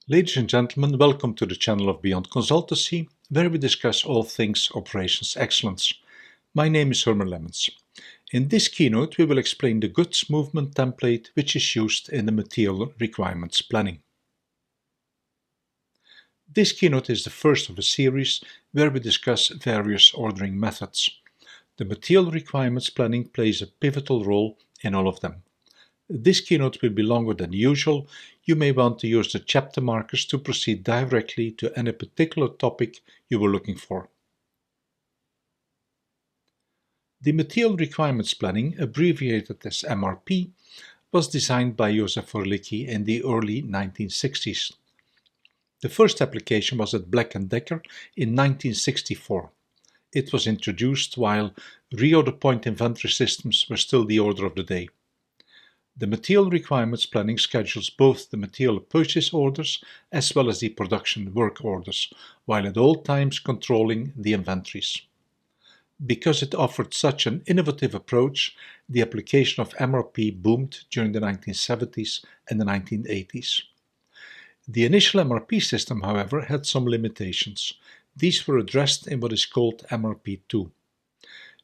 Ladies and gentlemen, welcome to the channel of Beyond Consultancy, where we discuss all things operations excellence. My name is Herman Lemmens. In this keynote, we will explain the goods movement template which is used in the material requirements planning. This keynote is the first of a series where we discuss various ordering methods. The material requirements planning plays a pivotal role in all of them. This keynote will be longer than usual. You may want to use the chapter markers to proceed directly to any particular topic you were looking for. The Material Requirements Planning, abbreviated as MRP, was designed by Josef Orlicki in the early 1960s. The first application was at Black & Decker in 1964. It was introduced while reorder point inventory systems were still the order of the day. The Material Requirements Planning schedules both the material purchase orders as well as the production work orders, while at all times controlling the inventories. Because it offered such an innovative approach, the application of MRP boomed during the 1970s and the 1980s. The initial MRP system, however, had some limitations. These were addressed in what is called MRP2.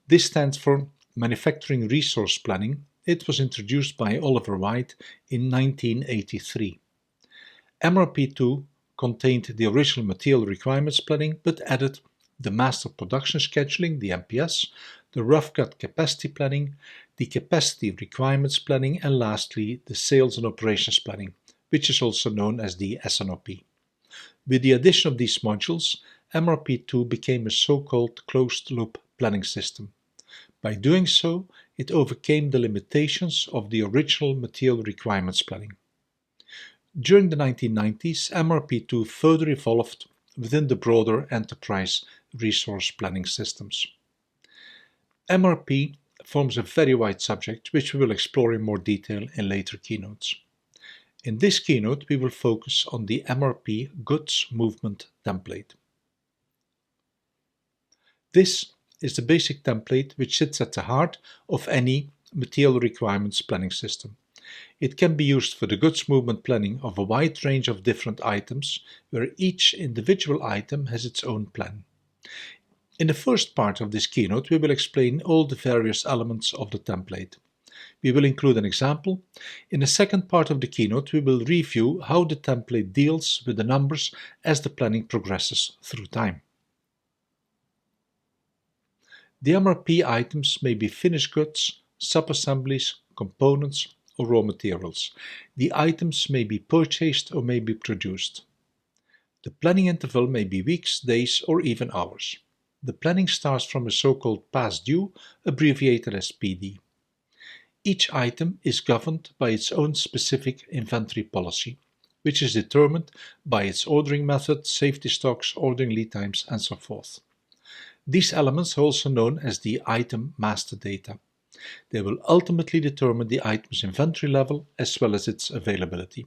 This stands for Manufacturing Resource Planning. It was introduced by Oliver White in 1983. MRP2 contained the original Material Requirements Planning but added the Master Production Scheduling, the MPS, the Rough Cut Capacity Planning, the Capacity Requirements Planning, and lastly the Sales and Operations Planning, which is also known as the SNOP. With the addition of these modules, MRP2 became a so-called closed-loop planning system. By doing so, it overcame the limitations of the original Material Requirements Planning. During the 1990s, MRP2 further evolved within the broader enterprise resource planning systems. MRP forms a very wide subject which we will explore in more detail in later keynotes. In this keynote, we will focus on the MRP Goods Movement Template. This is the basic template which sits at the heart of any material requirements planning system. It can be used for the goods movement planning of a wide range of different items, where each individual item has its own plan. In the first part of this keynote, we will explain all the various elements of the template. We will include an example. In the second part of the keynote, we will review how the template deals with the numbers as the planning progresses through time. The MRP items may be finished goods, sub-assemblies, components, or raw materials. The items may be purchased or may be produced. The planning interval may be weeks, days, or even hours. The planning starts from a so-called past due, abbreviated as PD. Each item is governed by its own specific inventory policy, which is determined by its ordering method, safety stocks, ordering lead times, and so forth. These elements are also known as the item master data. They will ultimately determine the item's inventory level as well as its availability.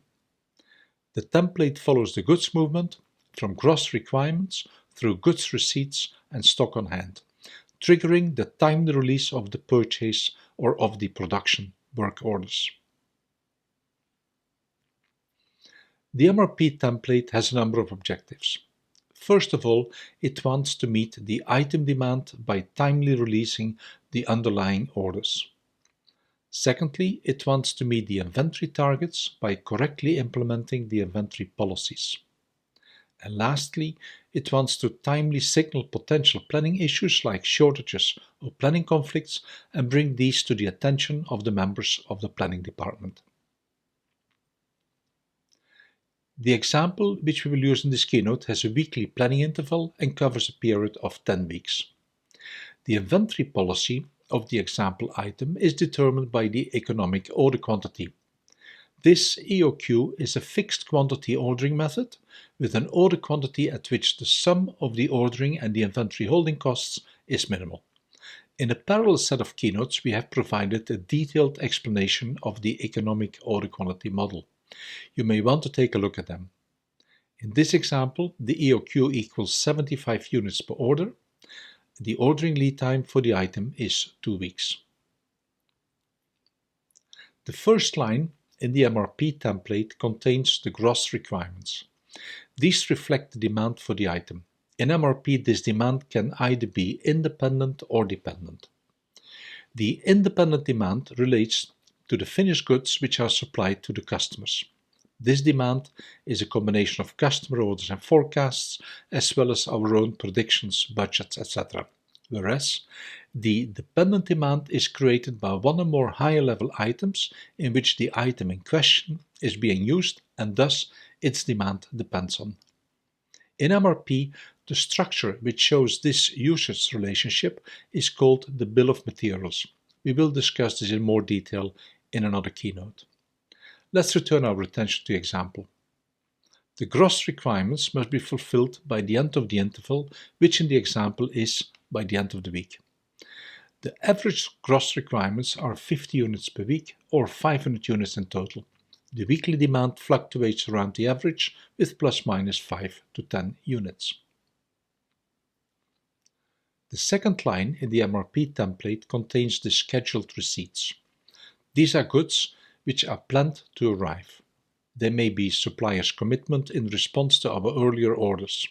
The template follows the goods movement from gross requirements through goods receipts and stock on hand, triggering the timely release of the purchase or of the production work orders. The MRP template has a number of objectives. First of all, it wants to meet the item demand by timely releasing the underlying orders. Secondly, it wants to meet the inventory targets by correctly implementing the inventory policies. And lastly, it wants to timely signal potential planning issues like shortages or planning conflicts and bring these to the attention of the members of the planning department. The example which we will use in this keynote has a weekly planning interval and covers a period of 10 weeks. The inventory policy of the example item is determined by the economic order quantity. This EOQ is a fixed quantity ordering method with an order quantity at which the sum of the ordering and the inventory holding costs is minimal. In a parallel set of keynotes, we have provided a detailed explanation of the economic order quantity model. You may want to take a look at them. In this example, the EOQ equals 75 units per order. The ordering lead time for the item is 2 weeks. The first line in the MRP template contains the gross requirements. These reflect the demand for the item. In MRP, this demand can either be independent or dependent. The independent demand relates to the finished goods which are supplied to the customers. This demand is a combination of customer orders and forecasts, as well as our own predictions, budgets, etc. Whereas the dependent demand is created by one or more higher level items in which the item in question is being used and thus its demand depends on. In MRP, the structure which shows this usage relationship is called the bill of materials. We will discuss this in more detail in another keynote. Let's return our attention to the example. The gross requirements must be fulfilled by the end of the interval, which in the example is by the end of the week. The average gross requirements are 50 units per week or 500 units in total. The weekly demand fluctuates around the average with plus minus 5 to 10 units. The second line in the MRP template contains the scheduled receipts. These are goods which are planned to arrive. They may be supplier's commitment in response to our earlier orders.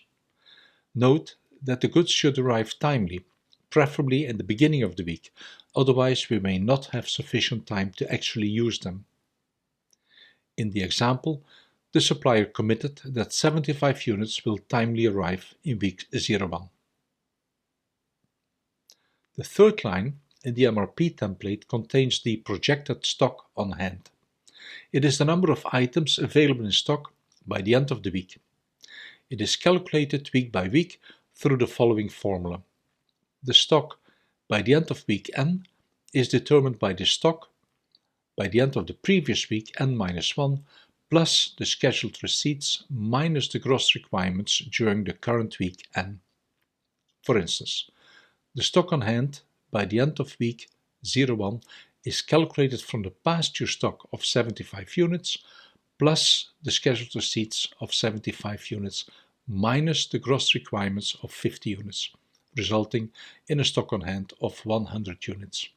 Note that the goods should arrive timely, preferably in the beginning of the week, otherwise we may not have sufficient time to actually use them. In the example, the supplier committed that 75 units will timely arrive in week 01. The third line in the MRP template contains the projected stock on hand. It is the number of items available in stock by the end of the week. It is calculated week by week through the following formula. The stock by the end of week N is determined by the stock by the end of the previous week N-1 plus the scheduled receipts minus the gross requirements during the current week N. For instance, the stock on hand by the end of week 01 is calculated from the past due stock of 75 units plus the scheduled receipts of 75 units minus the gross requirements of 50 units, resulting in a stock on hand of 100 units.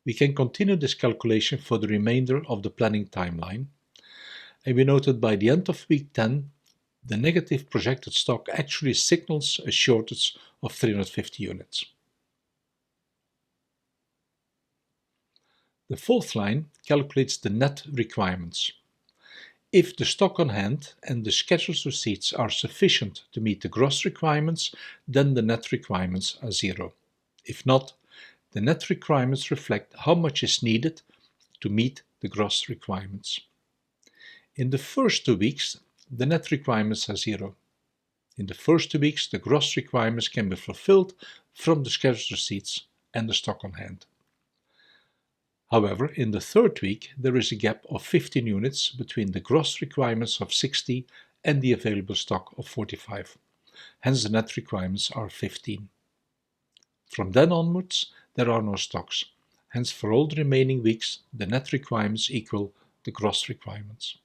We can continue this calculation for the remainder of the planning timeline, and we note that by the end of week 10, the negative projected stock actually signals a shortage of 350 units. The fourth line calculates the net requirements. If the stock on hand and the scheduled receipts are sufficient to meet the gross requirements, then the net requirements are 0. If not, the net requirements reflect how much is needed to meet the gross requirements. In the first 2 weeks, the net requirements are 0. In the first 2 weeks, the gross requirements can be fulfilled from the scheduled receipts and the stock on hand. However, in the third week, there is a gap of 15 units between the gross requirements of 60 and the available stock of 45. Hence, the net requirements are 15. From then onwards, there are no stocks. Hence, for all the remaining weeks, the net requirements equal the gross requirements.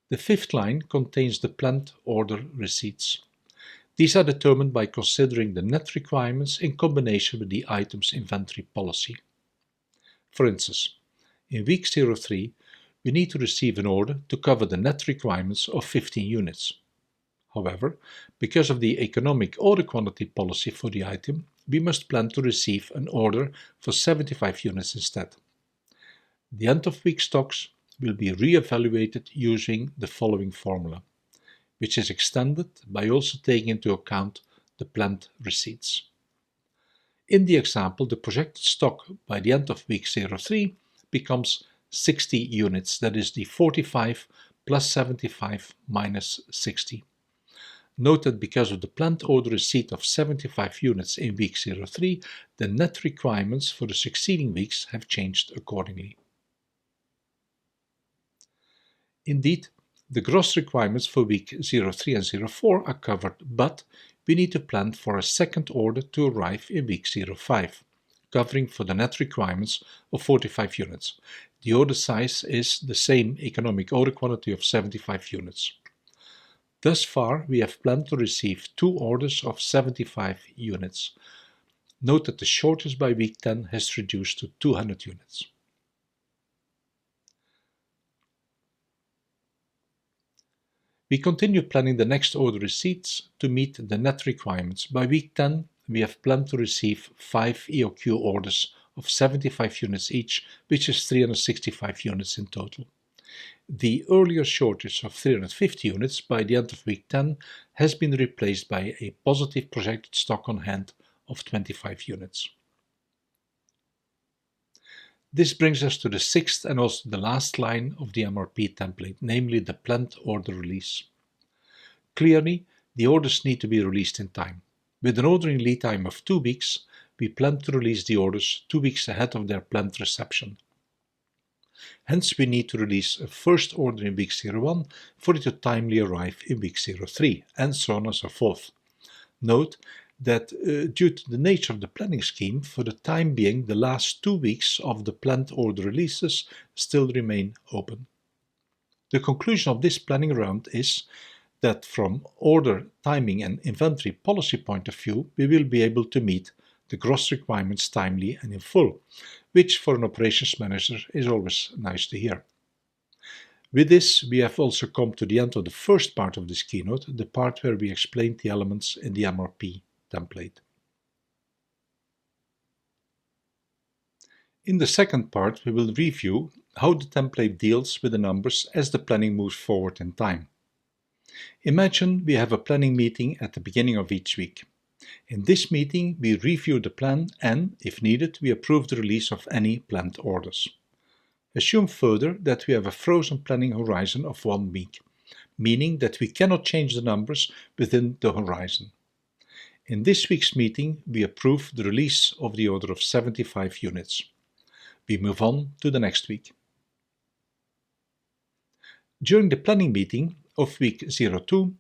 The fifth line contains the planned order receipts. These are determined by considering the net requirements in combination with the item's inventory policy. For instance, in week 03, we need to receive an order to cover the net requirements of 15 units. However, because of the economic order quantity policy for the item, we must plan to receive an order for 75 units instead. The end-of-week stocks will be re-evaluated using the following formula, which is extended by also taking into account the planned receipts. In the example, the projected stock by the end of week 03 becomes 60 units, that is the 45 plus 75 minus 60. Note that because of the planned order receipt of 75 units in week 03, the net requirements for the succeeding weeks have changed accordingly. Indeed, the gross requirements for week 03 and 04 are covered, but we need to plan for a second order to arrive in week 05, covering for the net requirements of 45 units. The order size is the same economic order quantity of 75 units. Thus far, we have planned to receive 2 orders of 75 units. Note that the shortage by week 10 has reduced to 200 units. We continue planning the next order receipts to meet the net requirements. By week 10, we have planned to receive 5 EOQ orders of 75 units each, which is 365 units in total. The earlier shortage of 350 units by the end of week 10 has been replaced by a positive projected stock on hand of 25 units. This brings us to the sixth and also the last line of the MRP template, namely the planned order release. Clearly, the orders need to be released in time. With an ordering lead time of 2 weeks, we plan to release the orders 2 weeks ahead of their planned reception. Hence, we need to release a first order in week 01 for it to timely arrive in week 03, and so on and so forth. Note that due to the nature of the planning scheme, for the time being, the last 2 weeks of the planned order releases still remain open. The conclusion of this planning round is that from order, timing and inventory policy point of view, we will be able to meet the gross requirements timely and in full, which for an operations manager is always nice to hear. With this, we have also come to the end of the first part of this keynote, the part where we explained the elements in the MRP template. In the second part, we will review how the template deals with the numbers as the planning moves forward in time. Imagine we have a planning meeting at the beginning of each week. In this meeting, we review the plan and, if needed, we approve the release of any planned orders. Assume further that we have a frozen planning horizon of 1 week, meaning that we cannot change the numbers within the horizon. In this week's meeting, we approve the release of the order of 75 units. We move on to the next week. During the planning meeting of week 02,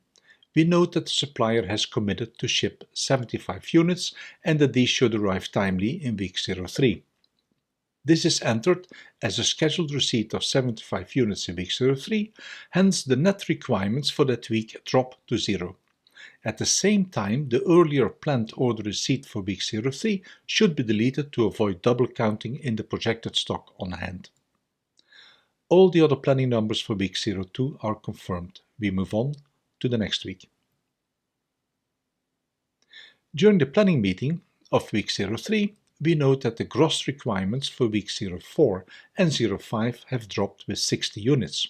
we note that the supplier has committed to ship 75 units and that these should arrive timely in week 03. This is entered as a scheduled receipt of 75 units in week 03, hence the net requirements for that week drop to 0. At the same time, the earlier planned order receipt for week 03 should be deleted to avoid double counting in the projected stock on hand. All the other planning numbers for week 02 are confirmed. We move on to the next week. During the planning meeting of week 03, we note that the gross requirements for week 04 and 05 have dropped with 60 units.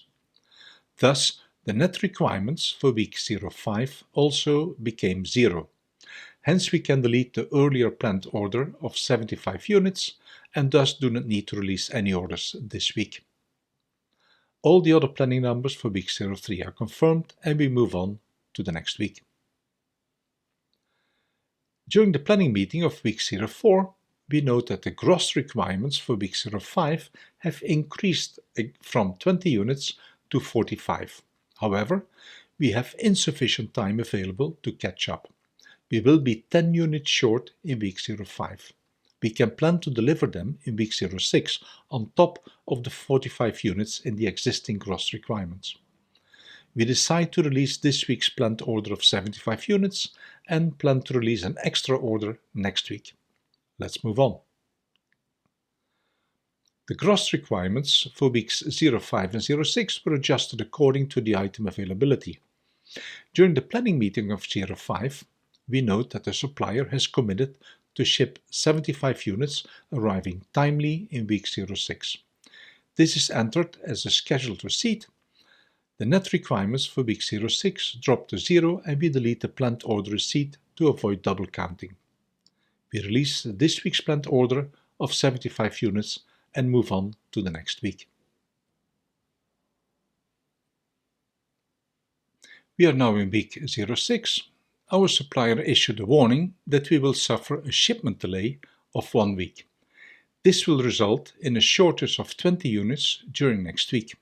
Thus, the net requirements for week 05 also became 0. Hence, we can delete the earlier planned order of 75 units and thus do not need to release any orders this week. All the other planning numbers for week 03 are confirmed and we move on to the next week. During the planning meeting of week 04, we note that the gross requirements for week 05 have increased from 20 units to 45. However, we have insufficient time available to catch up. We will be 10 units short in week 05. We can plan to deliver them in week 06 on top of the 45 units in the existing gross requirements. We decide to release this week's planned order of 75 units and plan to release an extra order next week. Let's move on. The gross requirements for weeks 05 and 06 were adjusted according to the item availability. During the planning meeting of 05, we note that the supplier has committed to ship 75 units arriving timely in week 06. This is entered as a scheduled receipt. The net requirements for week 06 drop to 0 and we delete the planned order receipt to avoid double counting. We release this week's planned order of 75 units and move on to the next week. We are now in week 06. Our supplier issued a warning that we will suffer a shipment delay of 1 week. This will result in a shortage of 20 units during next week.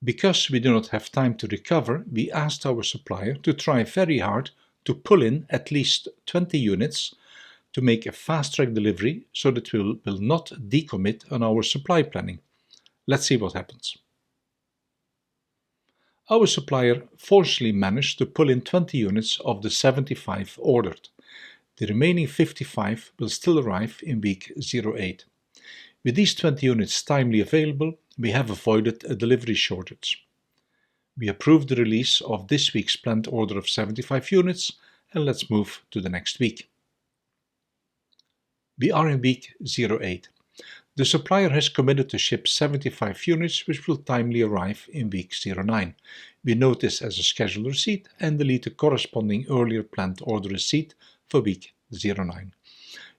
Because we do not have time to recover, we asked our supplier to try very hard to pull in at least 20 units to make a fast-track delivery so that we will not decommit on our supply planning. Let's see what happens. Our supplier fortunately managed to pull in 20 units of the 75 ordered. The remaining 55 will still arrive in week 08. With these 20 units timely available, we have avoided a delivery shortage. We approve the release of this week's planned order of 75 units, and let's move to the next week. We are in week 08. The supplier has committed to ship 75 units, which will timely arrive in week 09. We note this as a scheduled receipt and delete the corresponding earlier planned order receipt for week 09.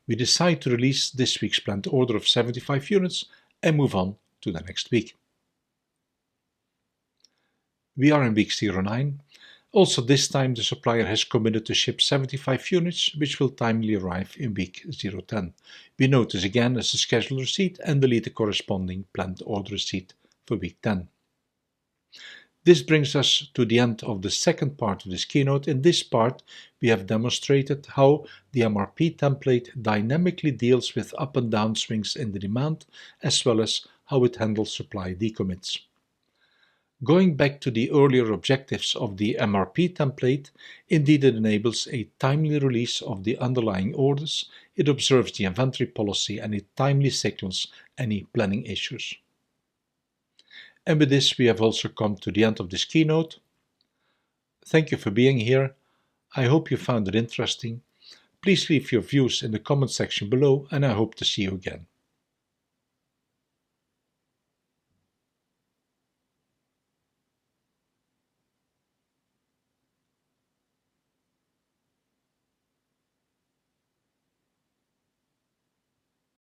We decide to release this week's planned order of 75 units and move on to the next week. We are in week 09. Also this time the supplier has committed to ship 75 units, which will timely arrive in week 010. We note this again as a scheduled receipt and delete the corresponding planned order receipt for week 10. This brings us to the end of the second part of this keynote. In this part, we have demonstrated how the MRP template dynamically deals with up and down swings in the demand, as well as how it handles supply decommits. Going back to the earlier objectives of the MRP template, indeed it enables a timely release of the underlying orders, it observes the inventory policy, and it timely signals any planning issues. And with this we have also come to the end of this keynote. Thank you for being here. I hope you found it interesting. Please leave your views in the comment section below, and I hope to see you again.